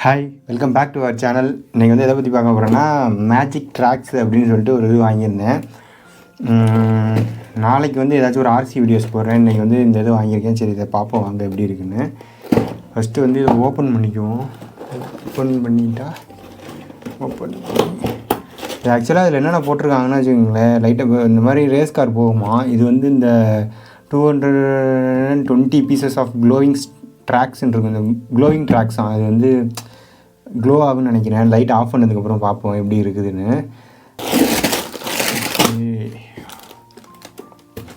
Hi, welcome back to our channel. இன்றைக்கி வந்து எதை பற்றி பார்க்க போகிறேன்னா, மேஜிக் ட்ராக்ஸ் அப்படின்னு சொல்லிட்டு ஒரு இது வாங்கியிருந்தேன். நாளைக்கு வந்து ஏதாச்சும் ஒரு ஆர்சி வீடியோஸ் போடுறேன். இன்றைக்கி வந்து இந்த இது வாங்கியிருக்கேன். சரி, இதை பார்ப்போம் வாங்க எப்படி இருக்குன்னு. ஃபஸ்ட்டு வந்து இதை ஓப்பன் பண்ணிக்குவோம். ஓப்பன் பண்ணிட்டா இது ஆக்சுவலாக அதில் என்னென்ன போட்டிருக்காங்கன்னு வச்சுக்கோங்களேன். லைட்டாக இந்த மாதிரி ரேஸ் கார் போகுமா. இது வந்து இந்த 220 பீசஸ் ஆஃப் க்ளோவிங் ட்ராக்ஸ்ன்னு இருக்கும். இந்த க்ளோவிங் ட்ராக்ஸ் அது வந்து க்ளோ ஆகுன்னு நினைக்கிறேன். லைட் ஆஃப் பண்ணதுக்கப்புறம் பார்ப்போம் எப்படி இருக்குதுன்னு.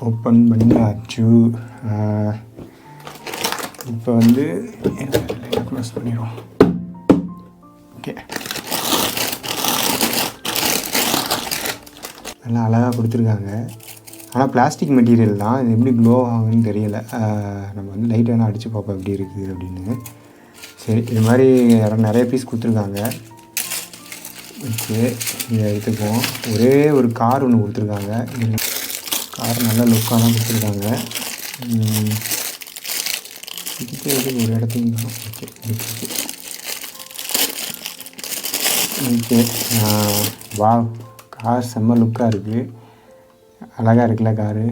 ஓப்பன் பண்ணியாச்சு. இப்போ வந்து க்ளோஸ் பண்ணிடுவோம். ஓகே, நல்லா அழகாக கொடுத்துருக்காங்க. ஆனால் பிளாஸ்டிக் மெட்டீரியல் தான். இது எப்படி க்ளோ ஆகுன்னு தெரியலை. நம்ம வந்து லைட் வேணால் அடித்து பார்ப்போம் எப்படி இருக்குது அப்படின்னு. சரி, இது மாதிரி நிறைய பீஸ் கொடுத்துருக்காங்க. ஓகே, இதை எடுத்துக்குவோம். ஒரே ஒரு கார் ஒன்று கொடுத்துருக்காங்க. கார் நல்ல லுக்காக தான் கொடுத்துருக்காங்க. ஒரு இடத்துக்கு ஓகே ஓகே வா, கார் செம்ம லுக்காக இருக்குது. அழகாக இருக்குல்ல காரு.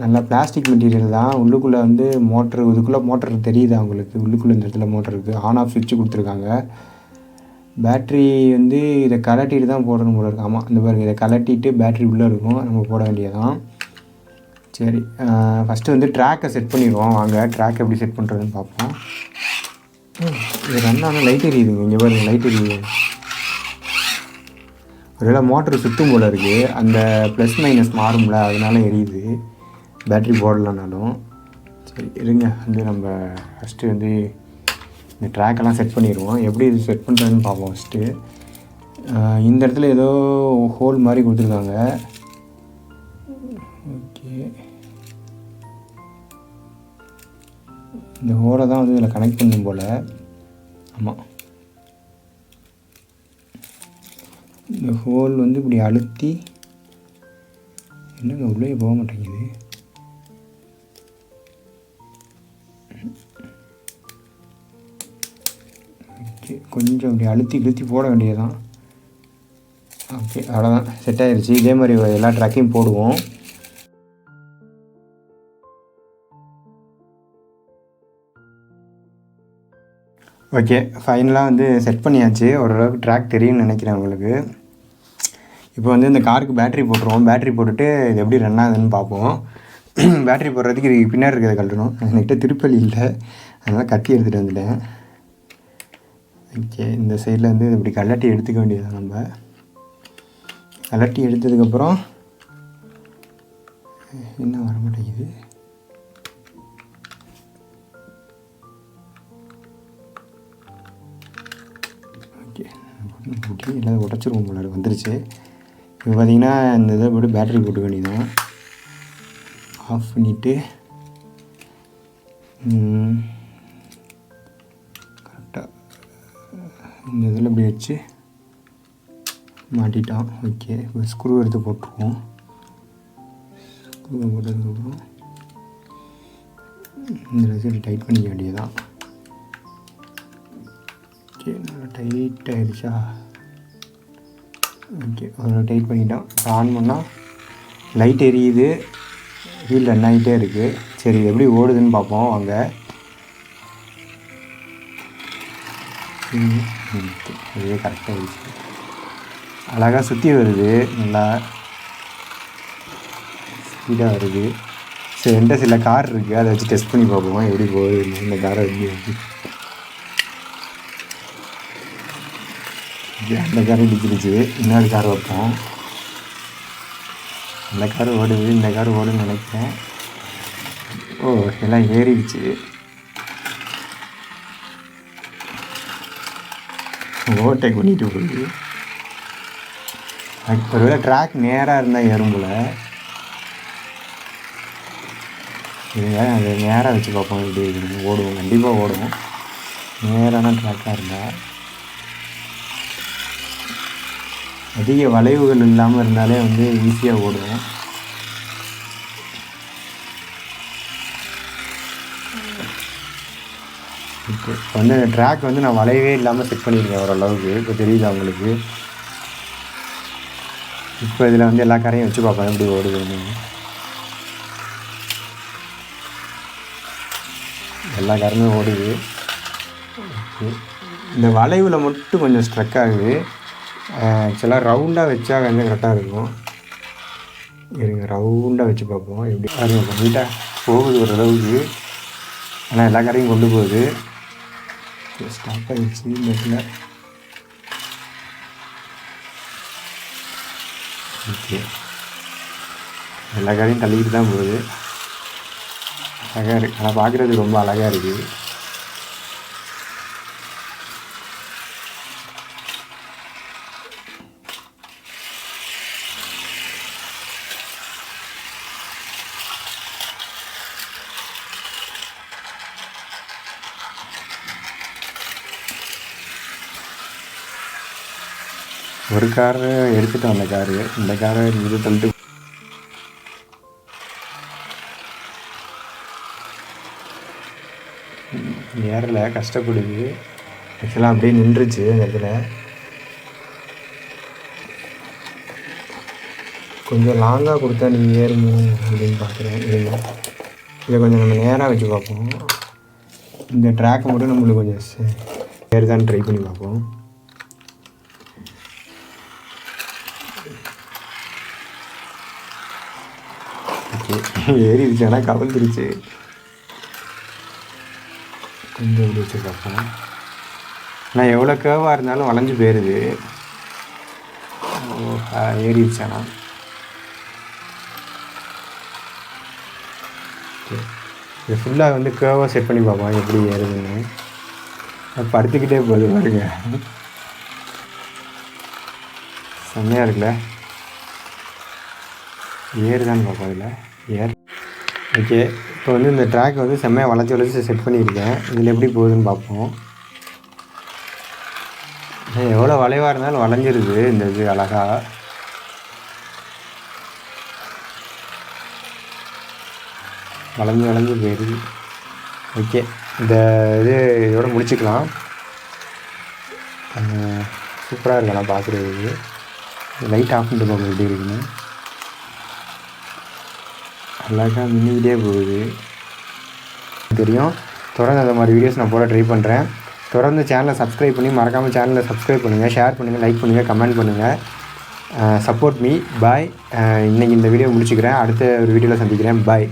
நல்லா பிளாஸ்டிக் மெட்டீரியல் தான். உள்ளுக்குள்ளே வந்து மோட்ரு, இதுக்குள்ளே மோட்டர் தெரியுது அவங்களுக்கு. உள்ளுக்குள்ளே இந்த இடத்துல மோட்டர் இருக்குது. ஆன் ஆஃப் சுவிட்சு கொடுத்துருக்காங்க. பேட்ரி வந்து இதை கலட்டிட்டு தான் போடணும் போல இருக்குது. ஆமாம், இந்த பாருங்கள், இதை கலட்டிட்டு பேட்ரி உள்ளே இருக்கும், நம்ம போட வேண்டியதான். சரி, ஃபஸ்ட்டு வந்து ட்ராக்கை செட் பண்ணிடுவோம். வாங்க, ட்ராக் எப்படி செட் பண்ணுறதுன்னு பார்ப்போம். இது ரன் ஆனால் லைட் எரியுதுங்க. இங்கே பாருங்கள், லைட் எரியுது. ஒருவேளை மோட்ரு சுற்றும் போல் இருக்குது. அந்த ப்ளஸ் மைனஸ் மாறும்ல, அதனால எரியுது பேட்ரி போடலனாலும். சரி இருங்க, வந்து நம்ம ஃபஸ்ட்டு வந்து இந்த ட்ராக்கெல்லாம் செட் பண்ணிடுவோம். எப்படி இது செட் பண்ணுறதுன்னு பார்ப்போம். ஃபஸ்ட்டு இந்த இடத்துல ஏதோ ஹோல் மாதிரி கொடுத்துருக்காங்க. ஓகே, இந்த ஹோலை தான் வந்து இதில் கனெக்ட் பண்ணும் போல். ஆமாம், இந்த ஹோல் வந்து இப்படி அழுத்தி, என்னங்க உள்ளே போக மாட்டேங்குது. ஓகே, கொஞ்சம் அப்படி அழுத்தி போட வேண்டியதுதான். ஓகே, அவ்வளோதான், செட் ஆகிடுச்சு. இதே மாதிரி எல்லா ட்ராக்கையும் போடுவோம். ஓகே, ஃபைனலாக வந்து செட் பண்ணியாச்சு. ஓரளவுக்கு ட்ராக் தெரியும்னு நினைக்கிறேன் உங்களுக்கு. இப்போ வந்து இந்த காருக்கு பேட்ரி போட்டுருவோம். பேட்ரி போட்டுட்டு இது எப்படி ரன் ஆகுதுன்னு பார்ப்போம். பேட்ரி போடுறதுக்கு இதுக்கு பின்னாடி இருக்கிறத கழட்டணும். என்கிட்ட திருப்பலி இல்லை, அதனால் கத்தி எடுத்துகிட்டு வந்துட்டேன். ஓகே, இந்த சைடில் வந்து இப்படி கலட்டி எடுத்துக்க வேண்டியது. நம்ம கலட்டி எடுத்ததுக்கப்புறம் என்ன வர மாட்டேங்குது. ஓகே, எல்லாத்தையும் உடச்சிருவோம் போல வந்துருச்சு. இப்போ பார்த்திங்கன்னா இந்த இதை போட்டு பேட்ரி போட்டுக்க வேண்டியதான். ஆஃப் பண்ணிவிட்டு கரெக்டாக இந்த இதில் இப்படி வச்சு மாட்டிட்டோம். ஓகே, இப்போ ஸ்க்ரூ எடுத்து போட்டுருவோம். ஸ்க்ரூ போட்டதுக்கப்புறம் இந்த ரெசிப்ட் டைட் பண்ணிக்க வேண்டியதான். ஓகே, நல்லா டைட் ஆகிடுச்சா. ஓகே, ஒரு டைட் பண்ணிட்டோம். இப்போ ஆன் பண்ணால் லைட் எரியுது, வீல் ரன் ஆகிட்டே இருக்குது. சரி, எப்படி ஓடுதுன்னு பார்ப்போம் வாங்க. இதுவே கரெக்டாக இருந்துச்சு. அழகாக சுற்றி வருது, நல்லா ஸ்பீடாக வருது. சரி, என்கிட்ட சில கார் இருக்குது, அதை வச்சு டெஸ்ட் பண்ணி பார்ப்போம் எப்படி போகுது. இந்த காரை எப்படி அந்த காரை இடிச்சிருச்சு. இன்னொரு கார் வைப்போம். அந்த கார் ஓடுது, இந்த கார் ஓடுன்னு நினைக்கிறேன். ஓ, எல்லாம் ஏறிடுச்சு. ஓட்டை பண்ணிட்டு போகுது. ஒருவேளை ட்ராக் நேராக இருந்தால் ஏறும் போல். இதுங்க அது நேராக வச்சு பார்ப்போம் எப்படி ஓடுவோம். கண்டிப்பாக ஓடுவோம் நேரான ட்ராக்காக இருந்தால். அதிக வளைவுகள் இல்லாமல் இருந்தாலே வந்து ஈஸியாக ஓடுவோம். ஓகே, இப்போ வந்து அந்த ட்ராக் வந்து நான் வளையவே இல்லாமல் செட் பண்ணியிருக்கேன் ஓரளவுக்கு. இப்போ தெரியுதா உங்களுக்கு? இப்போ இதில் வந்து எல்லா காரையும் வச்சு பார்ப்பேன் எப்படி ஓடுதுன்னு. எல்லா காருமே ஓடுது. ஓகே, இந்த வளைவில் மட்டும் கொஞ்சம் ஸ்ட்ரக் ஆகுது. ஆக்சுவலாக ரவுண்டாக வச்சா வந்து கரெக்டாக இருக்கும். இருங்க, ரவுண்டாக வச்சு பார்ப்போம் எப்படி பாருங்க. நீட்டாக போகுது ஓரளவுக்கு, ஆனால் எல்லா காரையும் கொண்டு போகுது. ஸ்டாப் ஆகிடுச்சு இந்த இடத்துல. ஓகே, எல்லா காரையும் தள்ளிக்கிட்டு தான் போகுது. அழகாக இருக்குது, ஆனால் பார்க்குறதுக்கு ரொம்ப அழகாக இருக்குது. ஒரு காரை எடுத்துட்டோம், அந்த காரு. இந்த காரை இது தள்ளிட்டு ஏறலை, கஷ்டப்படுது. ஆக்சுவலாக அப்படியே நின்றுச்சு அந்த இடத்துல. கொஞ்சம் லாங்காக கொடுத்தா நீங்கள் ஏறுமோ அப்படின்னு பார்க்குறேன். இல்லைங்க, இதை கொஞ்சம் நம்ம நேராக வச்சு பார்ப்போம். இந்த ட்ராக்கை மட்டும் நம்மளுக்கு கொஞ்சம் ஏறுதான்னு ட்ரை பண்ணி பார்ப்போம். ஏறிடுச்சு, ஆனால் கவிழ்ந்துருச்சு. கொஞ்சம் எப்படி வச்சு பார்ப்போம். ஆனால் எவ்வளோ கேர்வாக இருந்தாலும் வளைஞ்சு போயிடுது. ஏறிடுச்சு. ஆனால் இது ஃபுல்லாக வந்து கேர்வாக செட் பண்ணி பார்ப்போம் எப்படி ஏறுதுன்னு. படுத்துக்கிட்டே போகுது பாருங்க, செம்மையாக இருக்குல்ல. ஏறுதான்னு பார்ப்போம் இதில். ஓகே, இப்போ வந்து இந்த ட்ராக் வந்து செம்மையாக வளைச்சி செட் பண்ணியிருக்கேன். இதில் எப்படி போகுதுன்னு பார்ப்போம். எவ்வளோ வளைவாக இருந்தாலும் வளைஞ்சிருது இந்த இது அழகாக. வளைஞ்சு போயிடுது. ஓகே, இந்த இது இதோட முடிச்சுக்கலாம். சூப்பராக இருக்கலாம் பார்க்குறதுக்கு. லைட் ஆஃப் பண்ணிட்டு போக எப்படி இருக்குன்னு. அழகாக மின்னிக்கிட்டே போகுது தெரியும். தொடர்ந்து அந்த மாதிரி வீடியோஸ் நான் போட ட்ரை பண்ணுறேன். தொடர்ந்து சேனலை சப்ஸ்கிரைப் பண்ணி மறக்காமல் சேனலை சப்ஸ்கிரைப் பண்ணுங்கள், ஷேர் பண்ணுங்கள், லைக் பண்ணுங்கள், கமெண்ட் பண்ணுங்கள். Support me. பாய். இன்றைக்கி இந்த வீடியோ முடிச்சுக்கிறேன். அடுத்த ஒரு வீடியோவில் சந்திக்கிறேன். பாய்.